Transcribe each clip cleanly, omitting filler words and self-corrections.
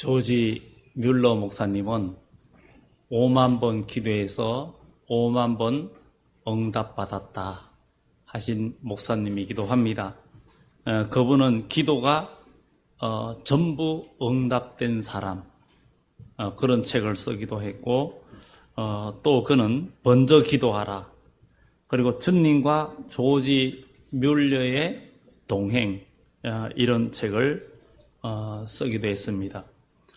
조지 뮬러 목사님은 5만 번 기도해서 5만 번 응답받았다 하신 목사님이기도 합니다. 그분은 기도가 전부 응답된 사람, 그런 책을 쓰기도 했고, 또 그는 먼저 기도하라, 그리고 주님과 조지 뮬러의 동행, 이런 책을 쓰기도 했습니다.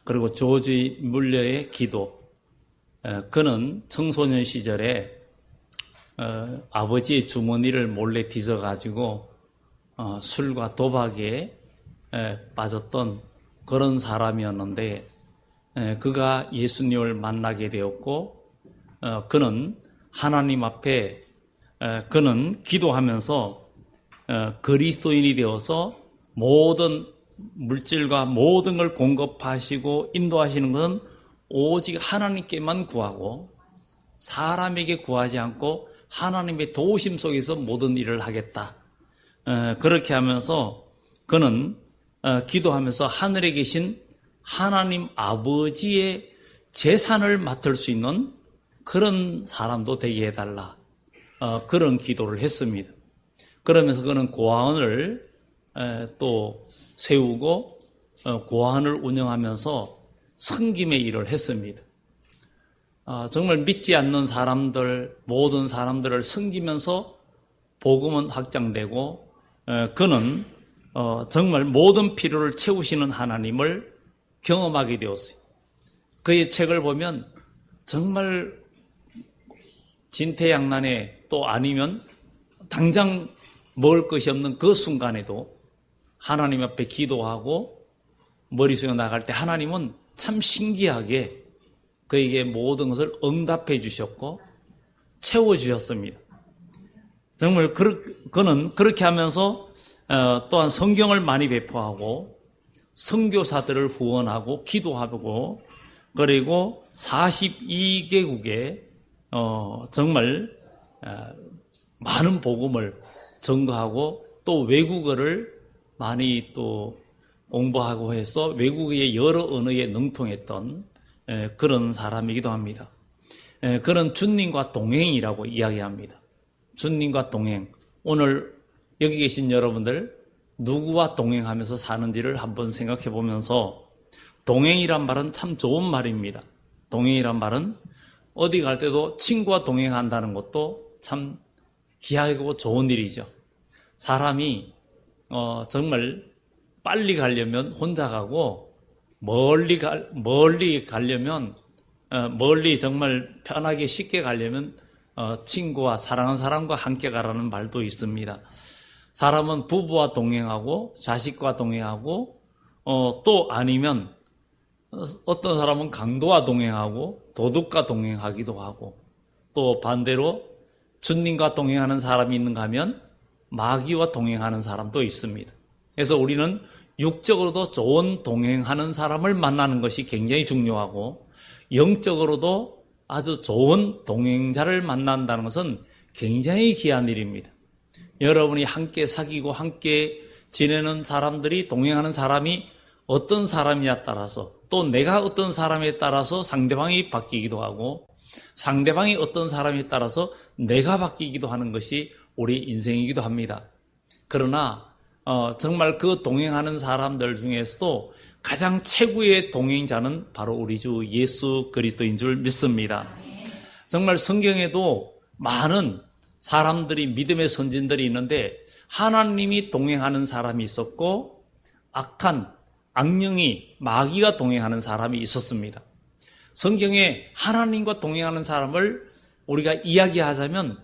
그리고 조지 뮬러의 기도, 그는 청소년 시절에 아버지의 주머니를 몰래 뒤져가지고 술과 도박에 빠졌던 그런 사람이었는데, 그가 예수님을 만나게 되었고, 그는 하나님 앞에 그는 기도하면서 그리스도인이 되어서 모든 물질과 모든 걸 공급하시고 인도하시는 것은 오직 하나님께만 구하고 사람에게 구하지 않고 하나님의 도우심 속에서 모든 일을 하겠다. 그렇게 하면서 그는 기도하면서 하늘에 계신 하나님 아버지의 재산을 맡을 수 있는 그런 사람도 되게 해달라. 그런 기도를 했습니다. 그러면서 그는 고아원을 또 세우고 고아원을 운영하면서 섬김의 일을 했습니다. 정말 믿지 않는 사람들, 모든 사람들을 섬기면서 복음은 확장되고, 그는 정말 모든 필요를 채우시는 하나님을 경험하게 되었어요. 그의 책을 보면 정말 진퇴양난에, 또 아니면 당장 먹을 것이 없는 그 순간에도 하나님 앞에 기도하고 머릿속에 나갈 때 하나님은 참 신기하게 그에게 모든 것을 응답해 주셨고 채워주셨습니다. 정말 그는 그렇게 하면서 또한 성경을 많이 배포하고 선교사들을 후원하고 기도하고, 그리고 42개국에 정말 많은 복음을 전거하고 또 외국어를 많이 또 공부하고 해서 외국의 여러 언어에 능통했던 그런 사람이기도 합니다. 그런 주님과 동행이라고 이야기합니다. 주님과 동행. 오늘 여기 계신 여러분들 누구와 동행하면서 사는지를 한번 생각해 보면서, 동행이란 말은 참 좋은 말입니다. 동행이란 말은 어디 갈 때도 친구와 동행한다는 것도 참 귀하고 좋은 일이죠. 사람이 정말 빨리 가려면 혼자 가고, 멀리 가려면 멀리 정말 편하게 쉽게 가려면 친구와 사랑하는 사람과 함께 가라는 말도 있습니다. 사람은 부부와 동행하고 자식과 동행하고 또 아니면 어떤 사람은 강도와 동행하고 도둑과 동행하기도 하고, 또 반대로 주님과 동행하는 사람이 있는가 하면 마귀와 동행하는 사람도 있습니다. 그래서 우리는 육적으로도 좋은 동행하는 사람을 만나는 것이 굉장히 중요하고, 영적으로도 아주 좋은 동행자를 만난다는 것은 굉장히 귀한 일입니다. 여러분이 함께 사귀고 함께 지내는 사람들이, 동행하는 사람이 어떤 사람이냐에 따라서, 또 내가 어떤 사람에 따라서 상대방이 바뀌기도 하고, 상대방이 어떤 사람에 따라서 내가 바뀌기도 하는 것이 우리 인생이기도 합니다. 그러나 정말 그 동행하는 사람들 중에서도 가장 최고의 동행자는 바로 우리 주 예수 그리스도인 줄 믿습니다. 정말 성경에도 많은 사람들이, 믿음의 선진들이 있는데 하나님이 동행하는 사람이 있었고, 악한 악령이, 마귀가 동행하는 사람이 있었습니다. 성경에 하나님과 동행하는 사람을 우리가 이야기하자면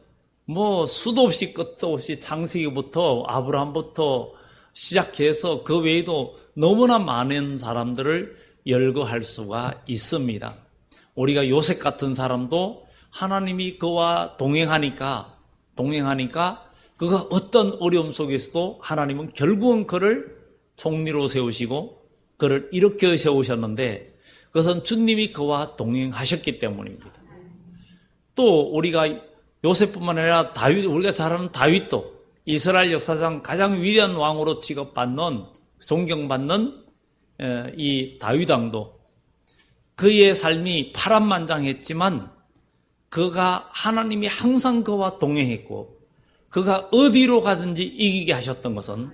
수도 없이 끝도 없이 창세기부터 아브라함부터 시작해서 그 외에도 너무나 많은 사람들을 열거할 수가 있습니다. 우리가 요셉 같은 사람도 하나님이 그와 동행하니까 그가 어떤 어려움 속에서도 하나님은 결국은 그를 총리로 세우시고 그를 일으켜 세우셨는데, 그것은 주님이 그와 동행하셨기 때문입니다. 또 우리가 요셉뿐만 아니라 우리가 잘 아는 다윗도 이스라엘 역사상 가장 위대한 왕으로 취급받는, 존경받는 이 다윗 왕도 그의 삶이 파란만장했지만 그가 하나님이 항상 그와 동행했고 그가 어디로 가든지 이기게 하셨던 것은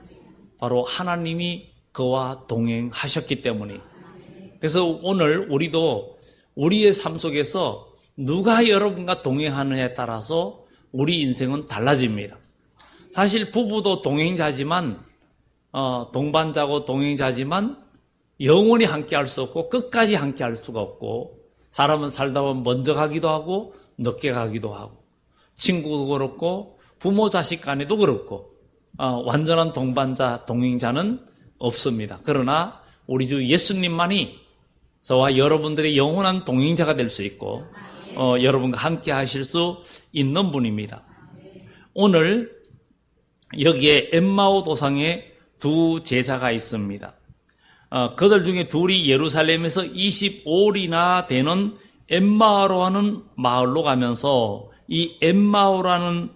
바로 하나님이 그와 동행하셨기 때문에. 그래서 오늘 우리도 우리의 삶 속에서 누가 여러분과 동행하느냐에 따라서 우리 인생은 달라집니다. 사실 부부도 동행자지만 동반자고 동행자지만 영원히 함께 할 수 없고 끝까지 함께 할 수가 없고 사람은 살다 보면 먼저 가기도 하고 늦게 가기도 하고 친구도 그렇고 부모 자식 간에도 그렇고 완전한 동반자 동행자는 없습니다. 그러나 우리 주 예수님만이 저와 여러분들의 영원한 동행자가 될 수 있고 여러분과 함께 하실 수 있는 분입니다. 오늘 여기에 엠마오 도상에 두 제자가 있습니다. 그들 중에 둘이 예루살렘에서 25일이나 되는 엠마오로 하는 마을로 가면서 이 엠마오라는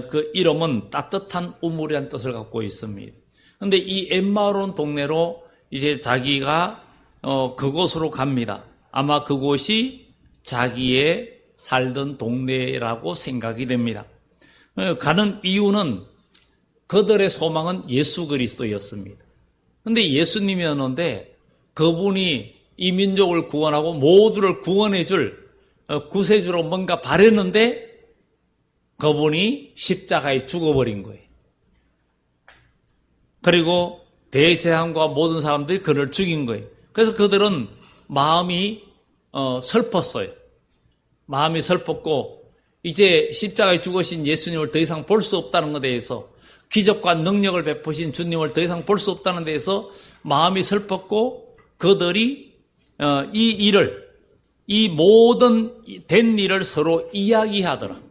그 이름은 따뜻한 우물이라는 뜻을 갖고 있습니다. 그런데 이 엠마오라는 동네로 이제 자기가 그곳으로 갑니다. 아마 그곳이 자기의 살던 동네라고 생각이 됩니다. 가는 이유는 그들의 소망은 예수 그리스도였습니다. 그런데 예수님이었는데 그분이 이 민족을 구원하고 모두를 구원해 줄 구세주로 뭔가 바랬는데 그분이 십자가에 죽어버린 거예요. 그리고 대제사장과 모든 사람들이 그를 죽인 거예요. 그래서 그들은 마음이 슬펐어요. 마음이 슬펐고 이제 십자가에 죽으신 예수님을 더 이상 볼 수 없다는 것에 대해서 기적과 능력을 베푸신 주님을 더 이상 볼 수 없다는 데에서 마음이 슬펐고 그들이 이 모든 된 일을 서로 이야기하더라.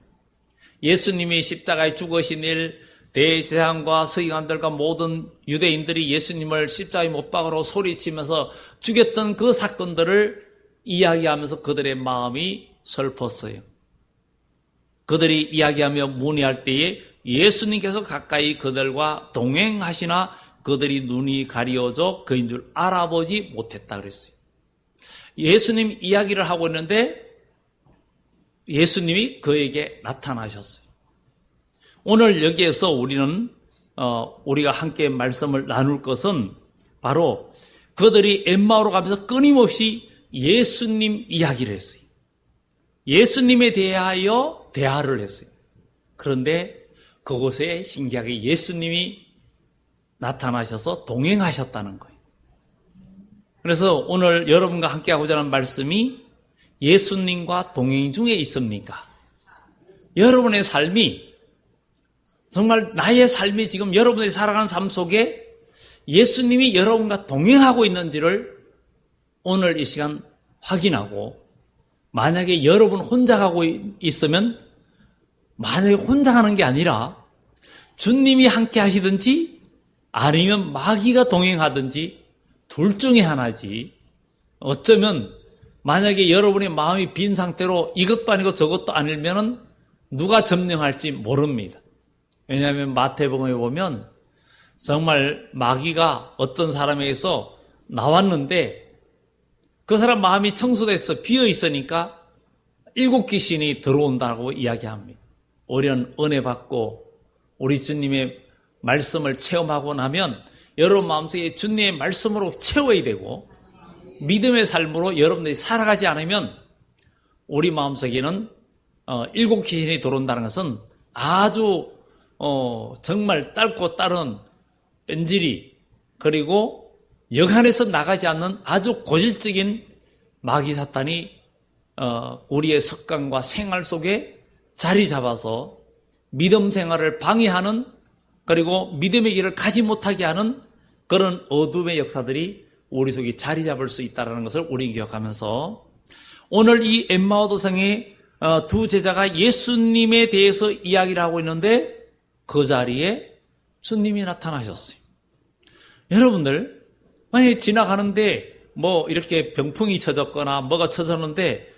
예수님이 십자가에 죽으신 일, 대제사장과 서기관들과 모든 유대인들이 예수님을 십자가에 못 박으러 소리치면서 죽였던 그 사건들을 이야기하면서 그들의 마음이 슬펐어요. 그들이 이야기하며 문의할 때에 예수님께서 가까이 그들과 동행하시나 그들이 눈이 가려져 그인 줄 알아보지 못했다 그랬어요. 예수님 이야기를 하고 있는데 예수님이 그에게 나타나셨어요. 오늘 여기에서 우리가 함께 말씀을 나눌 것은 바로 그들이 엠마오로 가면서 끊임없이 예수님 이야기를 했어요. 예수님에 대하여 대화를 했어요. 그런데 그곳에 신기하게 예수님이 나타나셔서 동행하셨다는 거예요. 그래서 오늘 여러분과 함께하고자 하는 말씀이 예수님과 동행 중에 있습니까? 여러분의 삶이 정말 나의 삶이 지금 여러분들이 살아가는 삶 속에 예수님이 여러분과 동행하고 있는지를 오늘 이 시간 확인하고 만약에 여러분 혼자 가고 있으면 만약에 혼자 가는 게 아니라 주님이 함께 하시든지 아니면 마귀가 동행하든지 둘 중에 하나지 어쩌면 만약에 여러분의 마음이 빈 상태로 이것도 아니고 저것도 아니면은 누가 점령할지 모릅니다. 왜냐하면 마태복음에 보면 정말 마귀가 어떤 사람에게서 나왔는데 그 사람 마음이 청소돼서 비어 있으니까 7 귀신이 들어온다고 이야기합니다. 우리는 은혜 받고 우리 주님의 말씀을 체험하고 나면 여러분 마음속에 주님의 말씀으로 채워야 되고 믿음의 삶으로 여러분들이 살아가지 않으면 우리 마음속에는 7 귀신이 들어온다는 것은 아주 정말 딸고 딸은 뺀질이 그리고 여간에서 나가지 않는 아주 고질적인 마귀 사탄이 우리의 습관과 생활 속에 자리 잡아서 믿음 생활을 방해하는 그리고 믿음의 길을 가지 못하게 하는 그런 어둠의 역사들이 우리 속에 자리 잡을 수 있다는 것을 우리 기억하면서 오늘 이 엠마오 도상의 두 제자가 예수님에 대해서 이야기를 하고 있는데 그 자리에 주님이 나타나셨어요. 여러분들 만약에 지나가는데 뭐 이렇게 병풍이 쳐졌거나 뭐가 쳐졌는데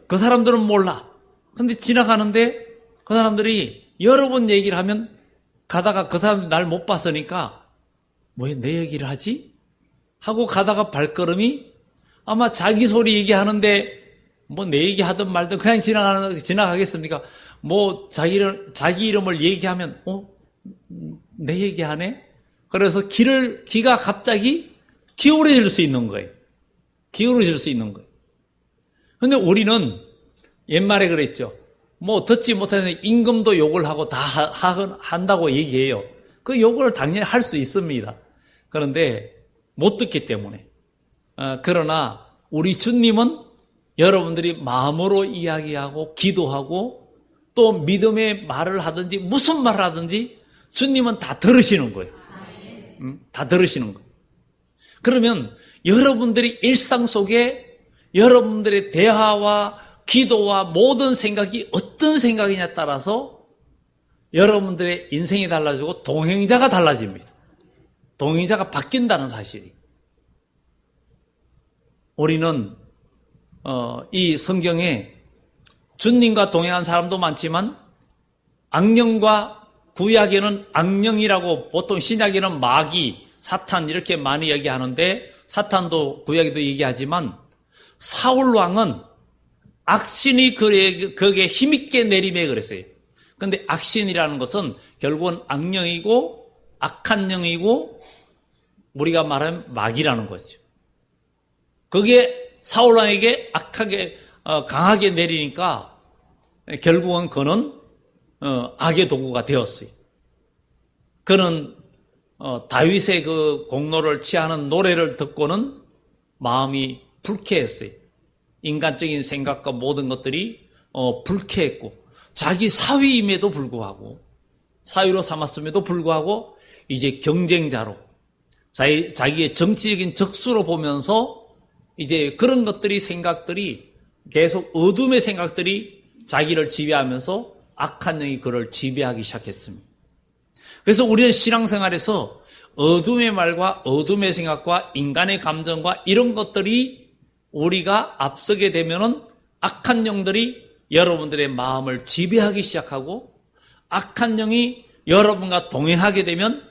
그 사람들은 몰라. 근데 지나가는데 그 사람들이 여러 번 얘기를 하면 가다가 그 사람이 날 못 봤으니까 왜 내 얘기를 하지? 하고 가다가 발걸음이 아마 자기 소리 얘기하는데 뭐 내 얘기하든 말든 그냥 지나가겠습니까? 뭐 자기 이름을 얘기하면 내 얘기하네? 그래서 귀가 갑자기 기울어질 수 있는 거예요. 기울어질 수 있는 거예요. 근데 우리는 옛말에 그랬죠. 뭐 듣지 못하는 임금도 욕을 하고 다 한다고 얘기해요. 그 욕을 당연히 할 수 있습니다. 그런데 못 듣기 때문에. 그러나 우리 주님은 여러분들이 마음으로 이야기하고 기도하고 또 믿음의 말을 하든지 무슨 말을 하든지 주님은 다 들으시는 거예요. 다 들으시는 거예요. 그러면 여러분들이 일상 속에 여러분들의 대화와 기도와 모든 생각이 어떤 생각이냐에 따라서 여러분들의 인생이 달라지고 동행자가 달라집니다. 동행자가 바뀐다는 사실이. 우리는 이 성경에 주님과 동행한 사람도 많지만 악령과 구약에는 악령이라고 보통 신약에는 마귀, 사탄 이렇게 많이 얘기하는데 사탄도 구약에도 얘기하지만 사울 왕은 악신이 거기에 힘있게 내림에 그랬어요. 그런데 악신이라는 것은 결국은 악령이고 악한 영이고 우리가 말하면 마귀라는 거죠. 그게 사울 왕에게 강하게 내리니까 결국은 그는 악의 도구가 되었어요. 그는 다윗의 그 공로를 취하는 노래를 듣고는 마음이 불쾌했어요. 인간적인 생각과 모든 것들이 불쾌했고 자기 사위임에도 불구하고 사위로 삼았음에도 불구하고 이제 경쟁자로 자기의 정치적인 적수로 보면서 이제 그런 것들이 생각들이 계속 어둠의 생각들이 자기를 지배하면서 악한 영이 그를 지배하기 시작했습니다. 그래서 우리는 신앙생활에서 어둠의 말과 어둠의 생각과 인간의 감정과 이런 것들이 우리가 앞서게 되면은 악한 영들이 여러분들의 마음을 지배하기 시작하고 악한 영이 여러분과 동행하게 되면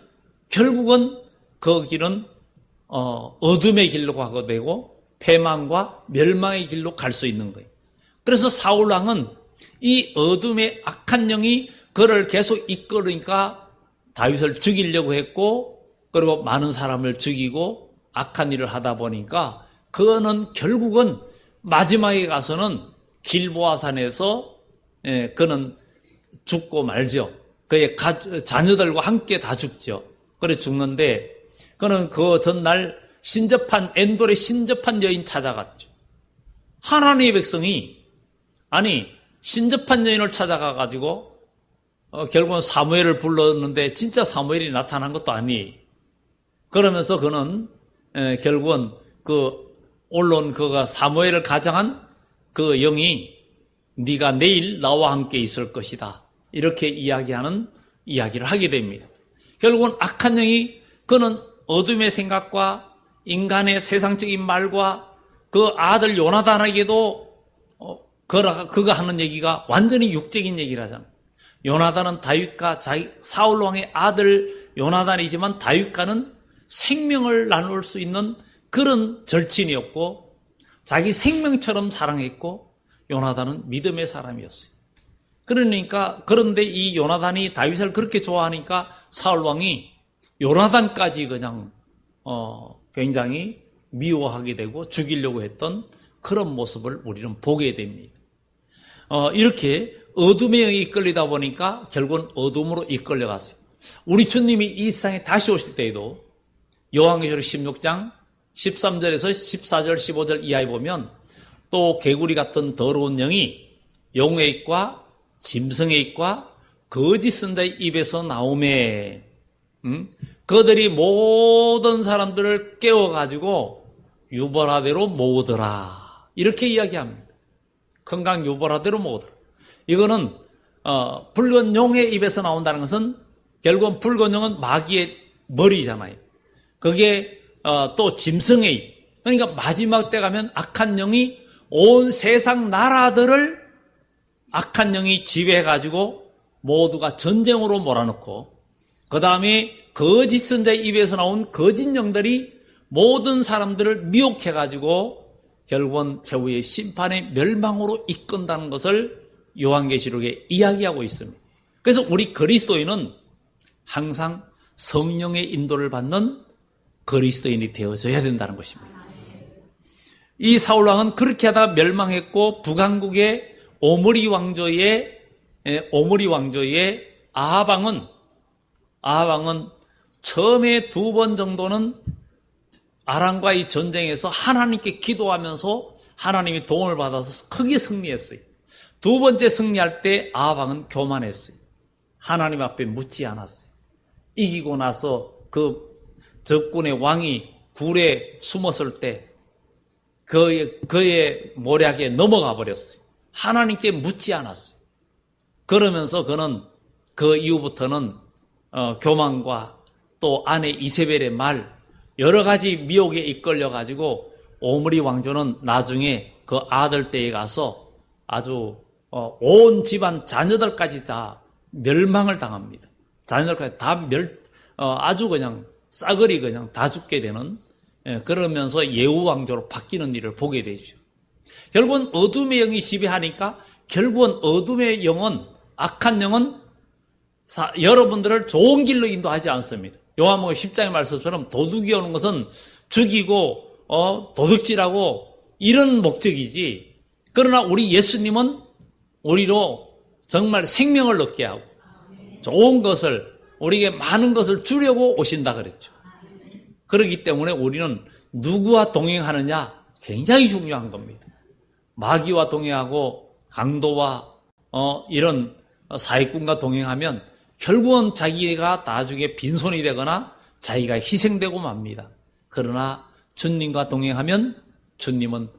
결국은 그 길은 어둠의 길로 가게 되고 패망과 멸망의 길로 갈 수 있는 거예요. 그래서 사울 왕은 이 어둠의 악한 영이 그를 계속 이끌으니까 다윗을 죽이려고 했고 그리고 많은 사람을 죽이고 악한 일을 하다 보니까 그는 결국은 마지막에 가서는 길보아산에서 그는 죽고 말죠. 그의 자녀들과 함께 다 죽죠. 그래 죽는데 그는 그 전날 엔돌의 신접한 여인 찾아갔죠. 하나님의 백성이 신접한 여인을 찾아가가지고 결국은 사무엘을 불렀는데 진짜 사무엘이 나타난 것도 아니에요. 그러면서 그는 결국은 그가 사무엘을 가장한 그 영이 네가 내일 나와 함께 있을 것이다. 이렇게 이야기를 하게 됩니다. 결국은 악한 영이 그는 어둠의 생각과 인간의 세상적인 말과 그 아들 요나단에게도 그가 하는 얘기가 완전히 육적인 얘기를 하잖아요. 요나단은 다윗과 사울 왕의 아들 요나단이지만 다윗과는 생명을 나눌 수 있는 그런 절친이었고 자기 생명처럼 사랑했고 요나단은 믿음의 사람이었어요. 그런데 이 요나단이 다윗을 그렇게 좋아하니까 사울 왕이 요나단까지 그냥 굉장히 미워하게 되고 죽이려고 했던 그런 모습을 우리는 보게 됩니다. 이렇게 어둠의 영이 이끌리다 보니까 결국은 어둠으로 이끌려갔어요. 우리 주님이 이 세상에 다시 오실 때에도 요한계시록 16장 13절에서 14절 15절 이하에 보면 또 개구리 같은 더러운 영이 용의 입과 짐승의 입과 거짓 선자의 입에서 나오매 그들이 모든 사람들을 깨워가지고 유벌하대로 모으더라. 이렇게 이야기합니다. 건강 유벌하대로 모으더라. 이거는 붉은 용의 입에서 나온다는 것은 결국은 붉은 용은 마귀의 머리잖아요. 그게 또 짐승의 입. 그러니까 마지막 때 가면 악한 영이 온 세상 나라들을 악한 영이 지배해가지고 모두가 전쟁으로 몰아넣고 그 다음에 거짓 선자의 입에서 나온 거짓 영들이 모든 사람들을 미혹해가지고 결국은 최후의 심판의 멸망으로 이끈다는 것을 요한계시록에 이야기하고 있습니다. 그래서 우리 그리스도인은 항상 성령의 인도를 받는 그리스도인이 되어져야 된다는 것입니다. 이 사울왕은 그렇게 하다가 멸망했고 북왕국의 오므리 왕조의 아하방은 처음에 2번 정도는 아람과의 전쟁에서 하나님께 기도하면서 하나님의 도움을 받아서 크게 승리했어요. 2번째 승리할 때 아하방은 교만했어요. 하나님 앞에 묻지 않았어요. 이기고 나서 그 적군의 왕이 굴에 숨었을 때 그의 모략에 넘어가 버렸어요. 하나님께 묻지 않았어요. 그러면서 그는 그 이후부터는 교만과 또 아내 이세벨의 말 여러 가지 미혹에 이끌려 가지고 오므리 왕조는 나중에 그 아들 때에 가서 아주 온 집안 자녀들까지 다 멸망을 당합니다. 자녀들까지 다 아주 그냥 싸그리 그냥 다 죽게 되는, 그러면서 예후 왕조로 바뀌는 일을 보게 되죠. 결국은 어둠의 영이 지배하니까 결국은 어둠의 영은, 악한 영은 여러분들을 좋은 길로 인도하지 않습니다. 요한복음 10장의 말씀처럼 도둑이 오는 것은 죽이고 도둑질하고 이런 목적이지, 그러나 우리 예수님은 우리로 정말 생명을 얻게 하고 좋은 것을, 우리에게 많은 것을 주려고 오신다 그랬죠. 그렇기 때문에 우리는 누구와 동행하느냐 굉장히 중요한 겁니다. 마귀와 동행하고 강도와 이런 사기꾼과 동행하면 결국은 자기가 나중에 빈손이 되거나 자기가 희생되고 맙니다. 그러나 주님과 동행하면 주님은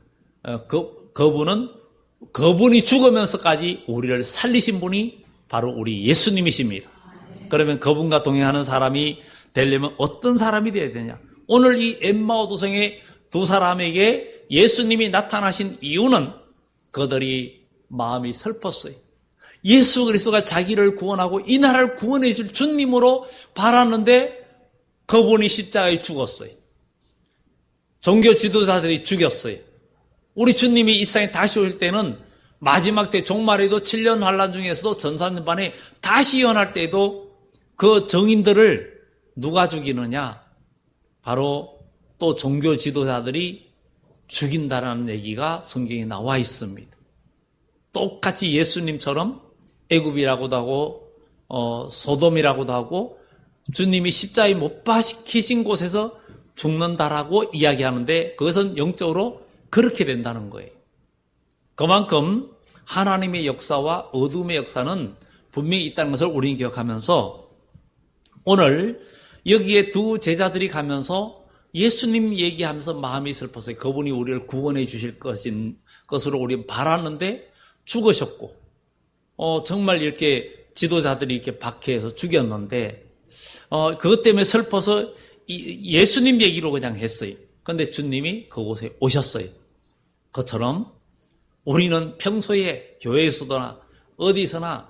그분이 죽으면서까지 우리를 살리신 분이 바로 우리 예수님이십니다. 그러면 그분과 동행하는 사람이 되려면 어떤 사람이 되어야 되냐? 오늘 이 엠마오 도성의 2사람에게 예수님이 나타나신 이유는 그들이 마음이 슬펐어요. 예수 그리스도가 자기를 구원하고 이 나라를 구원해 줄 주님으로 바랐는데 그분이 십자가에 죽었어요. 종교 지도자들이 죽였어요. 우리 주님이 이 세상에 다시 올 때는 마지막 때 종말에도 7년 환란 중에서도 전산반에 다시 연할 때에도 그 정인들을 누가 죽이느냐? 바로 또 종교 지도자들이 죽인다라는 얘기가 성경에 나와 있습니다. 똑같이 예수님처럼 애굽이라고도 하고 소돔이라고도 하고 주님이 십자가에 못 박히신 곳에서 죽는다라고 이야기하는데 그것은 영적으로 그렇게 된다는 거예요. 그만큼 하나님의 역사와 어둠의 역사는 분명히 있다는 것을 우리는 기억하면서 오늘 여기에 2 제자들이 가면서 예수님 얘기하면서 마음이 슬펐어요. 그분이 우리를 구원해 주실 것으로 우리는 바랐는데 죽으셨고 정말 이렇게 지도자들이 이렇게 박해해서 죽였는데 그것 때문에 슬퍼서 예수님 얘기로 그냥 했어요. 그런데 주님이 그곳에 오셨어요. 그처럼 우리는 평소에 교회에서나 어디서나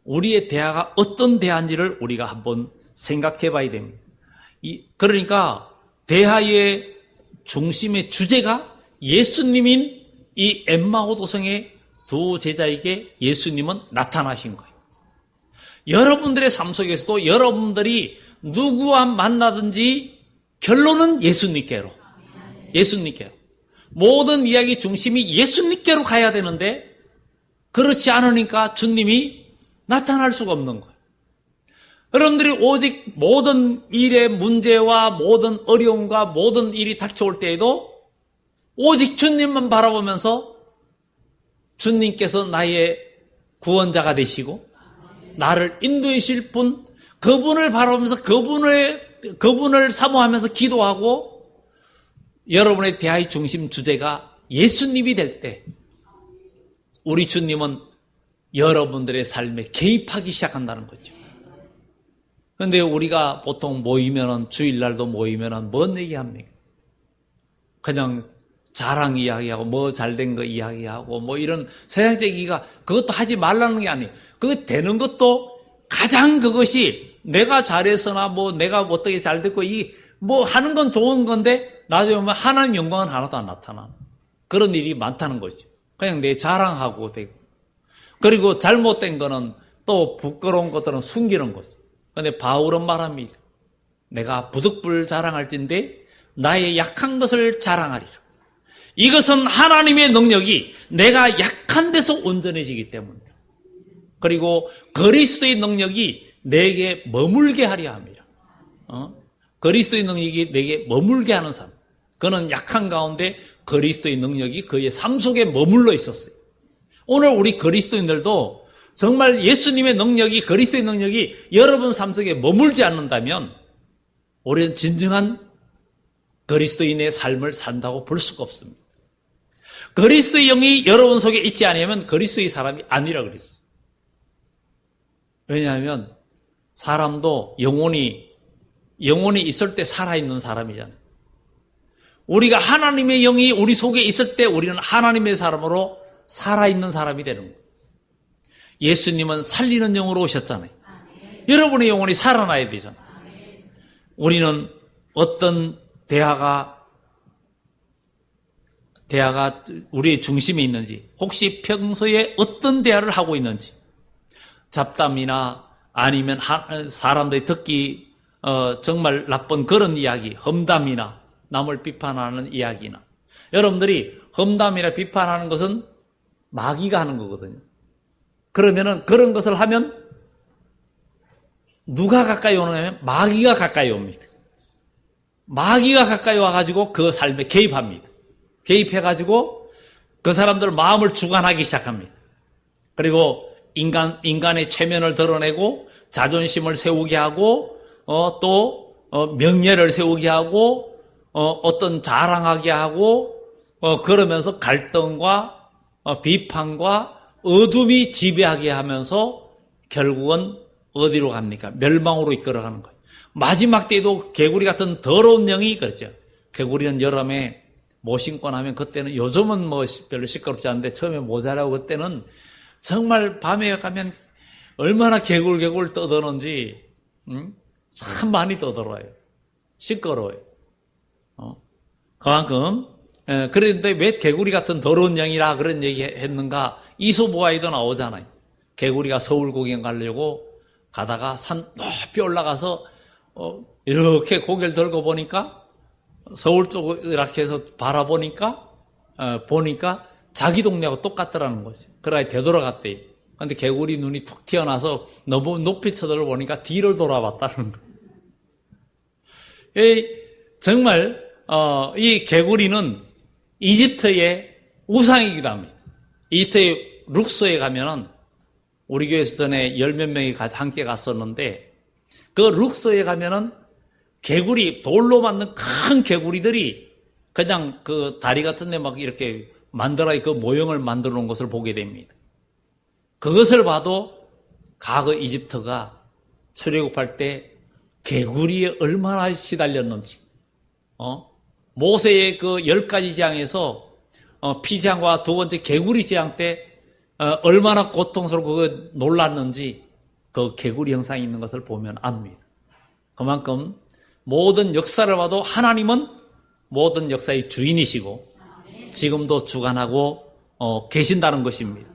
우리의 대화가 어떤 대화인지를 우리가 한번 생각해 봐야 됩니다. 그러니까 대화의 중심의 주제가 예수님인 이 엠마오 도성의 2 제자에게 예수님은 나타나신 거예요. 여러분들의 삶 속에서도 여러분들이 누구와 만나든지 결론은 예수님께로. 모든 이야기 중심이 예수님께로 가야 되는데 그렇지 않으니까 주님이 나타날 수가 없는 거예요. 여러분들이 오직 모든 일의 문제와 모든 어려움과 모든 일이 닥쳐올 때에도 오직 주님만 바라보면서 주님께서 나의 구원자가 되시고 나를 인도해 주실 분, 그분을 바라보면서 그분을 사모하면서 기도하고 여러분의 대화의 중심 주제가 예수님이 될 때 우리 주님은 여러분들의 삶에 개입하기 시작한다는 거죠. 그런데 우리가 보통 모이면은 주일날도 모이면은 뭔 얘기합니까? 그냥 자랑 이야기하고 뭐 잘된 거 이야기하고 뭐 이런 세상적 얘기가 그것도 하지 말라는 게 아니에요. 그거 되는 것도 가장 그것이 내가 잘해서나 뭐 내가 어떻게 잘 됐고 뭐 하는 건 좋은 건데 나중에 보면 하나님 영광은 하나도 안 나타나는 그런 일이 많다는 거죠. 그냥 내 자랑하고 되고. 그리고 잘못된 거는 또 부끄러운 것들은 숨기는 거죠. 그런데 바울은 말합니다. 내가 부득불 자랑할진대 나의 약한 것을 자랑하리라. 이것은 하나님의 능력이 내가 약한 데서 온전해지기 때문에 그리고 그리스도의 능력이 내게 머물게 하려 합니다. 그리스도의 능력이 내게 머물게 하는 삶. 그는 약한 가운데 그리스도의 능력이 그의 삶 속에 머물러 있었어요. 오늘 우리 그리스도인들도 정말 예수님의 능력이 그리스도의 능력이 여러분 삶 속에 머물지 않는다면 우리는 진정한 그리스도인의 삶을 산다고 볼 수가 없습니다. 그리스도의 영이 여러분 속에 있지 않으면 그리스도의 사람이 아니라 그랬어요. 왜냐하면 사람도 영혼이 있을 때 살아있는 사람이잖아요. 우리가 하나님의 영이 우리 속에 있을 때 우리는 하나님의 사람으로 살아있는 사람이 되는 거예요. 예수님은 살리는 영으로 오셨잖아요. 여러분의 영혼이 살아나야 되잖아요. 우리는 어떤 대화가 우리의 중심에 있는지, 혹시 평소에 어떤 대화를 하고 있는지, 잡담이나 아니면 사람들이 듣기 정말 나쁜 그런 이야기, 험담이나 남을 비판하는 이야기나, 여러분들이 험담이나 비판하는 것은 마귀가 하는 거거든요. 그러면은 그런 것을 하면 누가 가까이 오느냐면 마귀가 가까이 옵니다. 마귀가 가까이 와가지고 그 삶에 개입합니다. 개입해가지고 그 사람들 마음을 주관하기 시작합니다. 그리고 인간의 체면을 드러내고 자존심을 세우게 하고 또 명예를 세우게 하고 어떤 자랑하게 하고 그러면서 갈등과 비판과 어둠이 지배하게 하면서 결국은 어디로 갑니까? 멸망으로 이끌어가는 거예요. 마지막 때에도 개구리 같은 더러운 영이 그렇죠. 개구리는 여름에 못 신고 나면 그때는 요즘은 뭐 별로 시끄럽지 않은데 처음에 모자라고 그때는 정말 밤에 가면 얼마나 개굴개굴 떠드는지 참 많이 떠들어요. 시끄러워요. 그만큼 그런데 왜 개구리 같은 더러운 영이라 그런 얘기 했는가? 이소부화에도 나오잖아요. 개구리가 서울 구경 가려고 가다가 산 높이 올라가서 이렇게 고개를 들고 보니까 서울 쪽을 이렇게 해서 바라보니까 보니까 자기 동네하고 똑같더라는 거죠. 그러다 되돌아갔대요. 그런데 개구리 눈이 툭 튀어나와서 너무 높이 쳐다보니까 뒤를 돌아봤다는 거예요. 정말 이 개구리는 이집트의 우상이기도 합니다. 이집트의 룩소에 가면은 우리 교회에서 전에 10몇 명이 함께 갔었는데 그 룩소에 가면은 개구리, 돌로 만든 큰 개구리들이 그냥 그 다리 같은 데 막 이렇게 만들어 그 모형을 만들어 놓은 것을 보게 됩니다. 그것을 봐도 과거 이집트가 출애굽할 때 개구리에 얼마나 시달렸는지, 모세의 그 10가지 재앙에서 피재앙과 두 번째 개구리 재앙 때 얼마나 고통스럽고 놀랐는지 그 개구리 형상이 있는 것을 보면 압니다. 그만큼 모든 역사를 봐도 하나님은 모든 역사의 주인이시고 지금도 주관하고 계신다는 것입니다.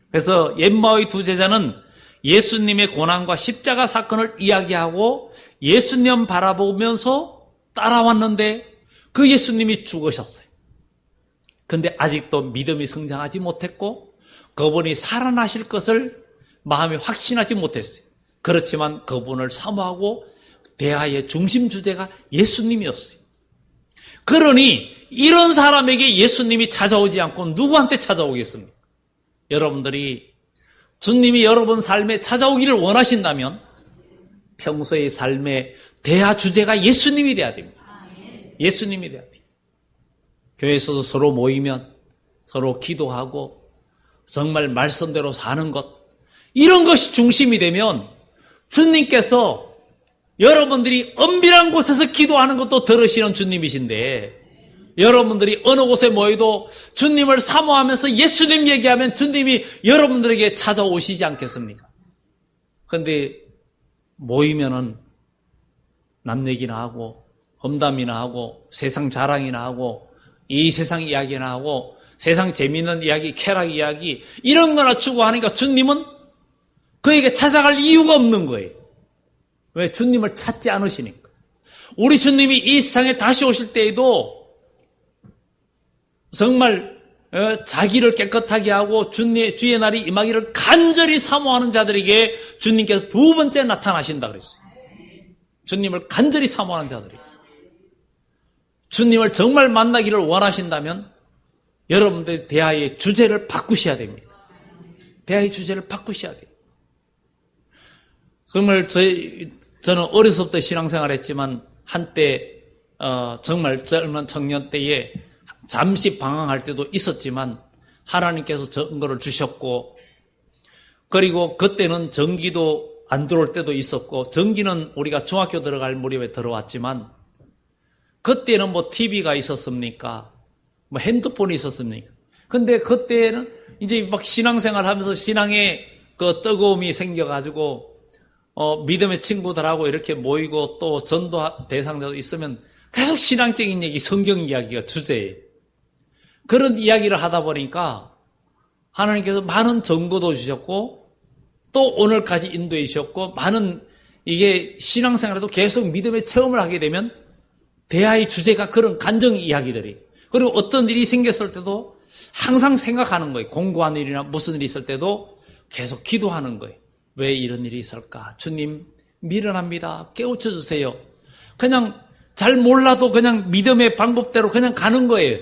그래서 엠마오의 두 제자는 예수님의 고난과 십자가 사건을 이야기하고 예수님 바라보면서 따라왔는데 그 예수님이 죽으셨어요. 그런데 아직도 믿음이 성장하지 못했고 그분이 살아나실 것을 마음에 확신하지 못했어요. 그렇지만 그분을 사모하고 대화의 중심 주제가 예수님이었어요. 그러니 이런 사람에게 예수님이 찾아오지 않고 누구한테 찾아오겠습니까? 여러분들이 주님이 여러분 삶에 찾아오기를 원하신다면 평소의 삶의 대화 주제가 예수님이 돼야 됩니다. 예수님이 돼야 돼요. 교회에서도 서로 모이면 서로 기도하고 정말 말씀대로 사는 것, 이런 것이 중심이 되면 주님께서 여러분들이 엄밀한 곳에서 기도하는 것도 들으시는 주님이신데 여러분들이 어느 곳에 모여도 주님을 사모하면서 예수님 얘기하면 주님이 여러분들에게 찾아오시지 않겠습니까? 그런데 모이면은 남 얘기나 하고 험담이나 하고 세상 자랑이나 하고 이 세상 이야기나 하고 세상 재미있는 이야기, 쾌락 이야기 이런 거나 추구하니까 주님은 그에게 찾아갈 이유가 없는 거예요. 왜? 주님을 찾지 않으시니까. 우리 주님이 이 세상에 다시 오실 때에도 정말 자기를 깨끗하게 하고 주의 날이 임하기를 간절히 사모하는 자들에게 주님께서 두 번째 나타나신다 그랬어요. 주님을 간절히 사모하는 자들에게. 주님을 정말 만나기를 원하신다면 여러분들 대화의 주제를 바꾸셔야 됩니다. 대화의 주제를 바꾸셔야 돼요. 정말 저는 어려서부터 신앙생활 했지만 한때 정말 젊은 청년 때에 잠시 방황할 때도 있었지만 하나님께서 증거를 주셨고 그리고 그때는 전기도 안 들어올 때도 있었고 전기는 우리가 중학교 들어갈 무렵에 들어왔지만 그때는 뭐 TV가 있었습니까? 뭐 핸드폰이 있었습니까? 근데 그때는 이제 막 신앙생활 하면서 신앙에 그 뜨거움이 생겨가지고 믿음의 친구들하고 이렇게 모이고 또 전도 대상자도 있으면 계속 신앙적인 얘기, 성경 이야기가 주제예요. 그런 이야기를 하다 보니까 하나님께서 많은 정보도 주셨고 또 오늘까지 인도해 주셨고 많은 이게 신앙생활에도 계속 믿음의 체험을 하게 되면 대화의 주제가 그런 간증 이야기들이 그리고 어떤 일이 생겼을 때도 항상 생각하는 거예요. 공부하는 일이나 무슨 일이 있을 때도 계속 기도하는 거예요. 왜 이런 일이 있을까? 주님 미련합니다. 깨우쳐 주세요. 그냥 잘 몰라도 그냥 믿음의 방법대로 그냥 가는 거예요.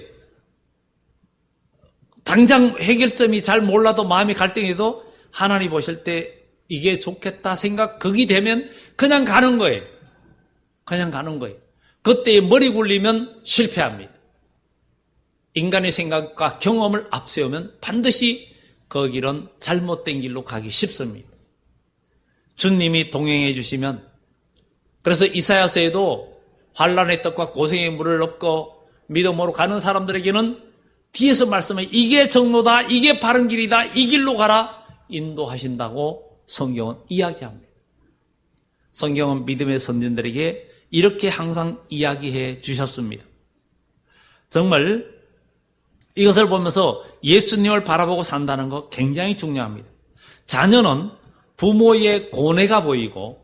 당장 해결점이 잘 몰라도 마음이 갈등해도 하나님 보실 때 이게 좋겠다 생각 거기 되면 그냥 가는 거예요. 그냥 가는 거예요. 그때 머리 굴리면 실패합니다. 인간의 생각과 경험을 앞세우면 반드시 그 길은 잘못된 길로 가기 쉽습니다. 주님이 동행해 주시면 그래서 이사야서에도 환난의 떡과 고생의 물을 얻고 믿음으로 가는 사람들에게는 뒤에서 말씀해 이게 정로다, 이게 바른 길이다, 이 길로 가라 인도하신다고 성경은 이야기합니다. 성경은 믿음의 선진들에게 이렇게 항상 이야기해 주셨습니다. 정말 이것을 보면서 예수님을 바라보고 산다는 거 굉장히 중요합니다. 자녀는 부모의 고뇌가 보이고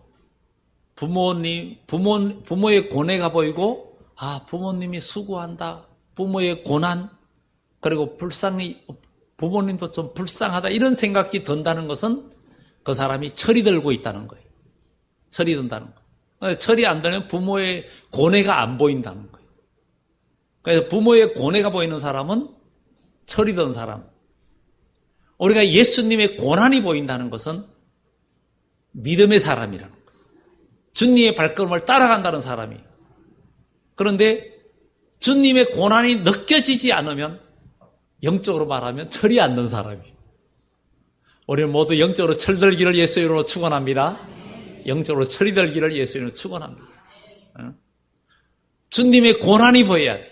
부모의 고뇌가 보이고 부모님이 수고한다. 부모의 고난 그리고 부모님도 좀 불쌍하다 이런 생각이 든다는 것은 그 사람이 철이 들고 있다는 거예요. 철이 든다는 거예요. 철이 안 들면 부모의 고뇌가 안 보인다는 거예요. 그래서 부모의 고뇌가 보이는 사람은 철이 든 사람. 우리가 예수님의 고난이 보인다는 것은 믿음의 사람이라는 거예요. 주님의 발걸음을 따라간다는 사람이에요. 그런데 주님의 고난이 느껴지지 않으면 영적으로 말하면 철이 안 든 사람이에요. 우리는 모두 영적으로 철들기를 예수 이름으로 축원합니다. 영적으로 철이 들기를 예수 이름으로 축원합니다. 주님의 고난이 보여야 돼요.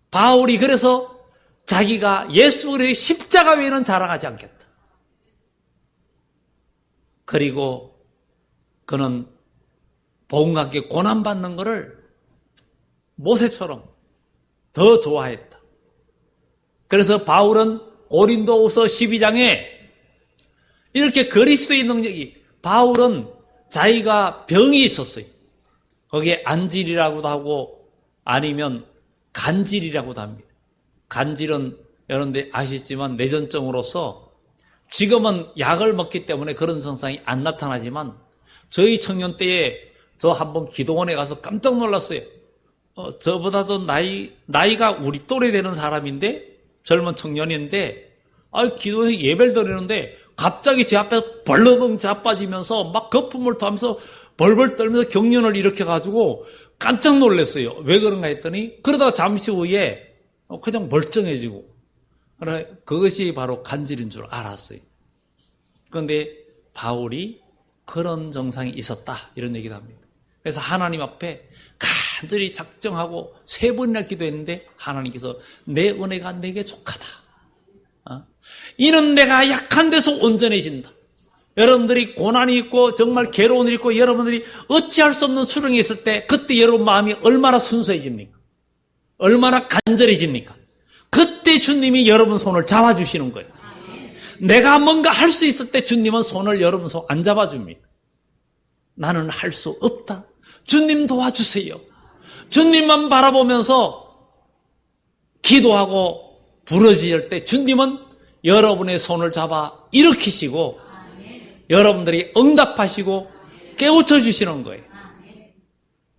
바울이 그래서 자기가 예수 그리스도의 십자가 외에는 자랑하지 않겠다. 그리고 그는 복음과 함께 고난받는 것을 모세처럼 더 좋아했다. 그래서 바울은 고린도후서 12장에 이렇게 그리스도의 능력이 바울은 자기가 병이 있었어요. 거기에 안질이라고도 하고 아니면 간질이라고도 합니다. 간질은 여러분들 아시지만 뇌전증으로서 지금은 약을 먹기 때문에 그런 증상이 안 나타나지만 저희 청년 때에 저 한번 기도원에 가서 깜짝 놀랐어요. 저보다도 나이가 우리 또래 되는 사람인데 젊은 청년인데 기도원에 예배를 드리는데 갑자기 제 앞에서 벌러덩 자빠지면서 막 거품을 타면서 벌벌 떨면서 경련을 일으켜가지고 깜짝 놀랐어요. 왜 그런가 했더니 그러다가 잠시 후에 그냥 멀쩡해지고 그것이 바로 간질인 줄 알았어요. 그런데 바울이 그런 증상이 있었다 이런 얘기를 합니다. 그래서 하나님 앞에 간절히 작정하고 3번이나 기도했는데 하나님께서 내 은혜가 내게 족하다. 이는 내가 약한 데서 온전해진다. 여러분들이 고난이 있고 정말 괴로운 일이 있고 여러분들이 어찌할 수 없는 수렁이 있을 때 그때 여러분 마음이 얼마나 순수해집니까? 얼마나 간절해집니까? 그때 주님이 여러분 손을 잡아주시는 거예요. 내가 뭔가 할 수 있을 때 주님은 손을 여러분 손 안 잡아줍니다. 나는 할 수 없다. 주님 도와주세요. 주님만 바라보면서 기도하고 부르짖을 때 주님은 여러분의 손을 잡아 일으키시고 여러분들이 응답하시고 깨우쳐 주시는 거예요.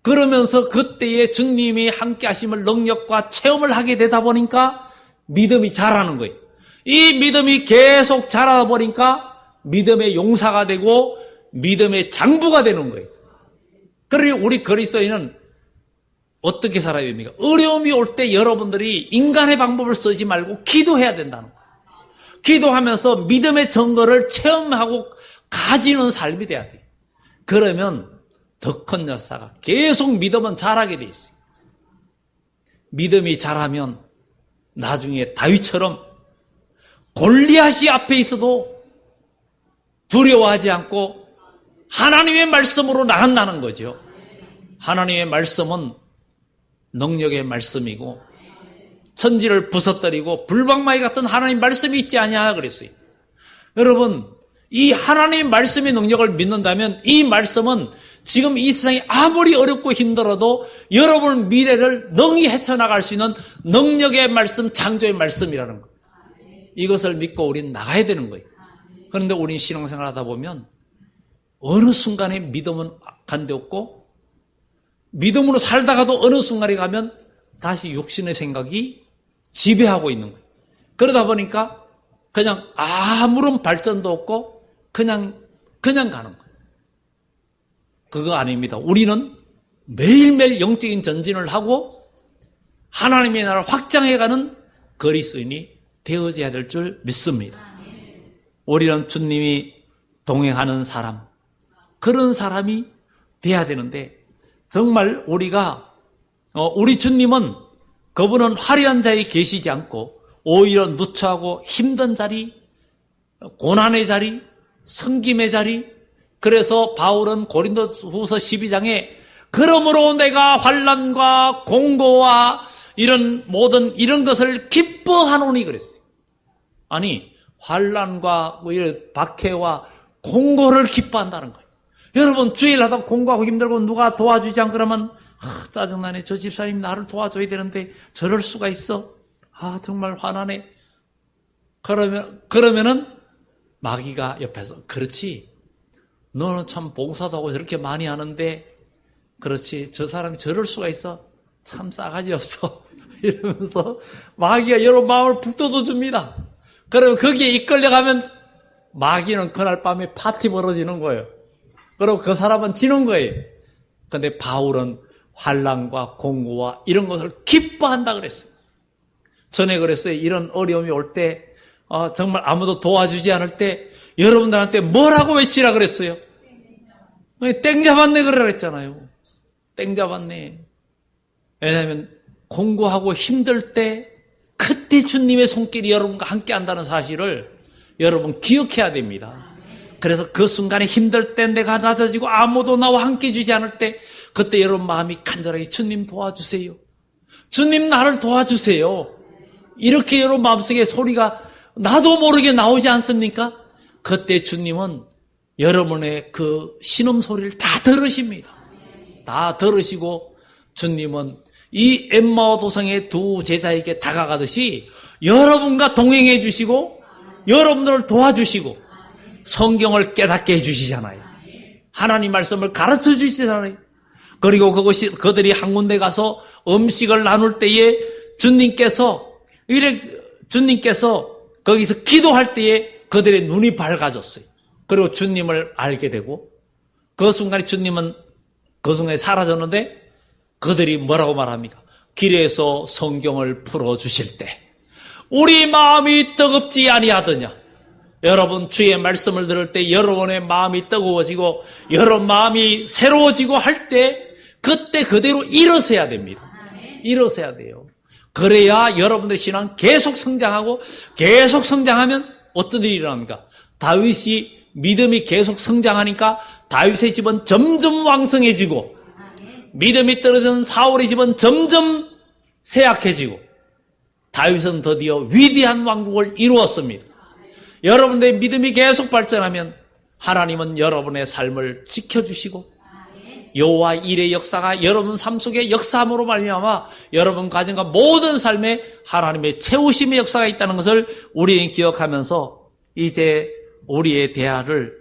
그러면서 그때에 주님이 함께 하심을 능력과 체험을 하게 되다 보니까 믿음이 자라는 거예요. 이 믿음이 계속 자라다 보니까 믿음의 용사가 되고 믿음의 장부가 되는 거예요. 그러니 우리 그리스도인은 어떻게 살아야 됩니까? 어려움이 올 때 여러분들이 인간의 방법을 쓰지 말고 기도해야 된다는 거예요. 기도하면서 믿음의 증거를 체험하고 가지는 삶이 돼야 돼요. 그러면 더 큰 역사가 계속 믿음은 자라게 돼 있어요. 믿음이 자라면 나중에 다윗처럼 골리앗이 앞에 있어도 두려워하지 않고 하나님의 말씀으로 나간다는 거죠. 하나님의 말씀은 능력의 말씀이고 천지를 부서뜨리고 불방마귀 같은 하나님 말씀이 있지 아니냐 그랬어요. 여러분, 이 하나님 말씀의 능력을 믿는다면 이 말씀은 지금 이 세상이 아무리 어렵고 힘들어도 여러분 미래를 능히 헤쳐나갈 수 있는 능력의 말씀, 창조의 말씀이라는 거예요. 이것을 믿고 우리는 나가야 되는 거예요. 그런데 우리는 신앙생활 하다 보면 어느 순간에 믿음은 간데없고 믿음으로 살다가도 어느 순간에 가면 다시 육신의 생각이 지배하고 있는 거예요. 그러다 보니까 그냥 아무런 발전도 없고 그냥 가는 거예요. 그거 아닙니다. 우리는 매일매일 영적인 전진을 하고 하나님의 나라를 확장해가는 그리스도인이 되어져야 될 줄 믿습니다. 우리는 주님이 동행하는 사람, 그런 사람이 돼야 되는데 정말 우리 주님은 그분은 화려한 자리에 계시지 않고 오히려 누추하고 힘든 자리, 고난의 자리, 섬김의 자리. 그래서 바울은 고린도후서 12장에 그러므로 내가 환난과 공고와 이런 모든 이런 것을 기뻐하노니 그랬어요. 아니 환난과 이런 박해와 공고를 기뻐한다는 거예요. 여러분 주일 하다 공고하고 힘들고 누가 도와주지 않고 그러면 짜증나네. 저 집사님이 나를 도와줘야 되는데 저럴 수가 있어. 정말 화나네. 그러면은 마귀가 옆에서 그렇지. 너는 참 봉사도 하고 저렇게 많이 하는데 그렇지. 저 사람이 저럴 수가 있어. 참 싸가지 없어. 이러면서 마귀가 여러분 마음을 북돋워 줍니다. 그러면 거기에 이끌려가면 마귀는 그날 밤에 파티 벌어지는 거예요. 그리고 그 사람은 지는 거예요. 그런데 바울은 환난과 공고와 이런 것을 기뻐한다 그랬어요. 전에 그랬어요. 이런 어려움이 올 때 정말 아무도 도와주지 않을 때 여러분들한테 뭐라고 외치라 그랬어요? 땡 잡았네 그러라 했잖아요. 땡 잡았네. 왜냐하면 공고하고 힘들 때 그때 주님의 손길이 여러분과 함께 한다는 사실을 여러분 기억해야 됩니다. 그래서 그 순간에 힘들 때 내가 낮아지고 아무도 나와 함께 해주지 않을 때 그때 여러분 마음이 간절하게 주님 도와주세요. 주님 나를 도와주세요. 이렇게 여러분 마음속에 소리가 나도 모르게 나오지 않습니까? 그때 주님은 여러분의 그 신음소리를 다 들으십니다. 다 들으시고 주님은 이 엠마오 도성의 두 제자에게 다가가듯이 여러분과 동행해 주시고 여러분들을 도와주시고 성경을 깨닫게 해주시잖아요. 하나님 말씀을 가르쳐 주시잖아요. 그리고 그들이 한 군데 가서 음식을 나눌 때에 주님께서 거기서 기도할 때에 그들의 눈이 밝아졌어요. 그리고 주님을 알게 되고 그 순간에 주님은 그 순간에 사라졌는데 그들이 뭐라고 말합니까? 길에서 성경을 풀어주실 때 우리 마음이 뜨겁지 아니하더냐. 여러분 주의 말씀을 들을 때 여러분의 마음이 뜨거워지고 여러분 마음이 새로워지고 할 때 그때 그대로 일어서야 됩니다. 일어서야 돼요. 그래야 여러분들의 신앙 계속 성장하고 계속 성장하면 어떤 일이 일어납니까? 다윗이 믿음이 계속 성장하니까 다윗의 집은 점점 왕성해지고 믿음이 떨어진 사울의 집은 점점 쇠약해지고 다윗은 드디어 위대한 왕국을 이루었습니다. 여러분의 믿음이 계속 발전하면 하나님은 여러분의 삶을 지켜주시고 여호와 일의 역사가 여러분 삶 속에 역사함으로 말미암아 여러분 가정과 모든 삶에 하나님의 채우심의 역사가 있다는 것을 우리는 기억하면서 이제 우리의 대화를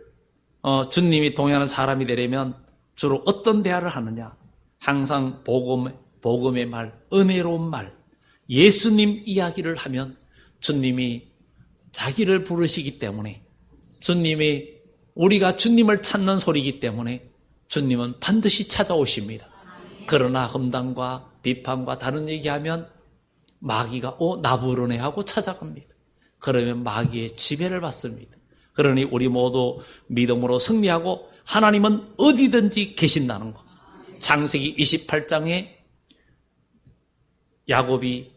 주님이 동행하는 사람이 되려면 주로 어떤 대화를 하느냐? 항상 복음의 말, 은혜로운 말, 예수님 이야기를 하면 주님이 자기를 부르시기 때문에 주님이 우리가 주님을 찾는 소리이기 때문에 주님은 반드시 찾아오십니다. 그러나 험담과 비판과 다른 얘기하면 마귀가 나부르네 하고 찾아갑니다. 그러면 마귀의 지배를 받습니다. 그러니 우리 모두 믿음으로 승리하고 하나님은 어디든지 계신다는 것. 창세기 28장에 야곱이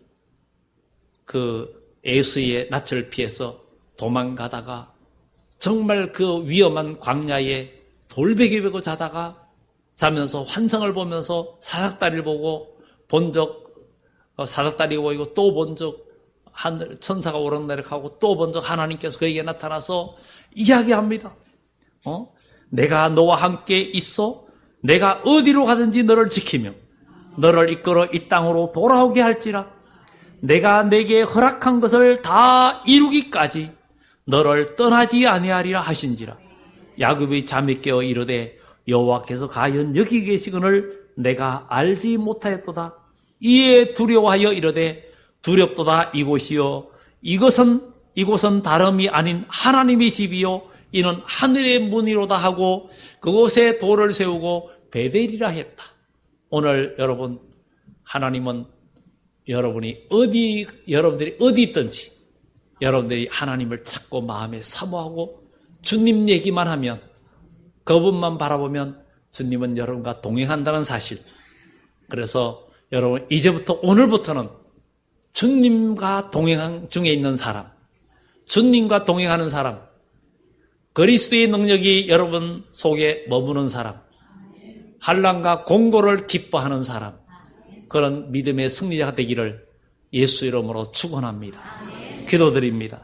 그 에서의 낯을 피해서 도망가다가 정말 그 위험한 광야에 돌베개 베고 자면서 환상을 보면서 사닥다리를 보고 사닥다리 보이고 또 본 적 하늘 천사가 오락내락하고 또 본 적 하나님께서 그에게 나타나서 이야기합니다. 내가 너와 함께 있어 내가 어디로 가든지 너를 지키며 너를 이끌어 이 땅으로 돌아오게 할지라 내가 내게 허락한 것을 다 이루기까지 너를 떠나지 아니하리라 하신지라. 야곱이 잠이 깨어 이르되 여호와께서 과연 여기 계시거늘 내가 알지 못하였도다. 이에 두려워하여 이르되 두렵도다 이곳이요 이곳은 다름이 아닌 하나님의 집이요 이는 하늘의 문이로다 하고 그곳에 돌을 세우고 베델이라 했다. 오늘 여러분 하나님은 여러분들이 어디 있든지 여러분들이 하나님을 찾고 마음에 사모하고 주님 얘기만 하면 그분만 바라보면 주님은 여러분과 동행한다는 사실. 그래서 여러분 이제부터 오늘부터는 주님과 동행 중에 있는 사람, 주님과 동행하는 사람, 그리스도의 능력이 여러분 속에 머무는 사람, 환난과 공고를 기뻐하는 사람, 그런 믿음의 승리자가 되기를 예수 이름으로 축원합니다. 기도드립니다.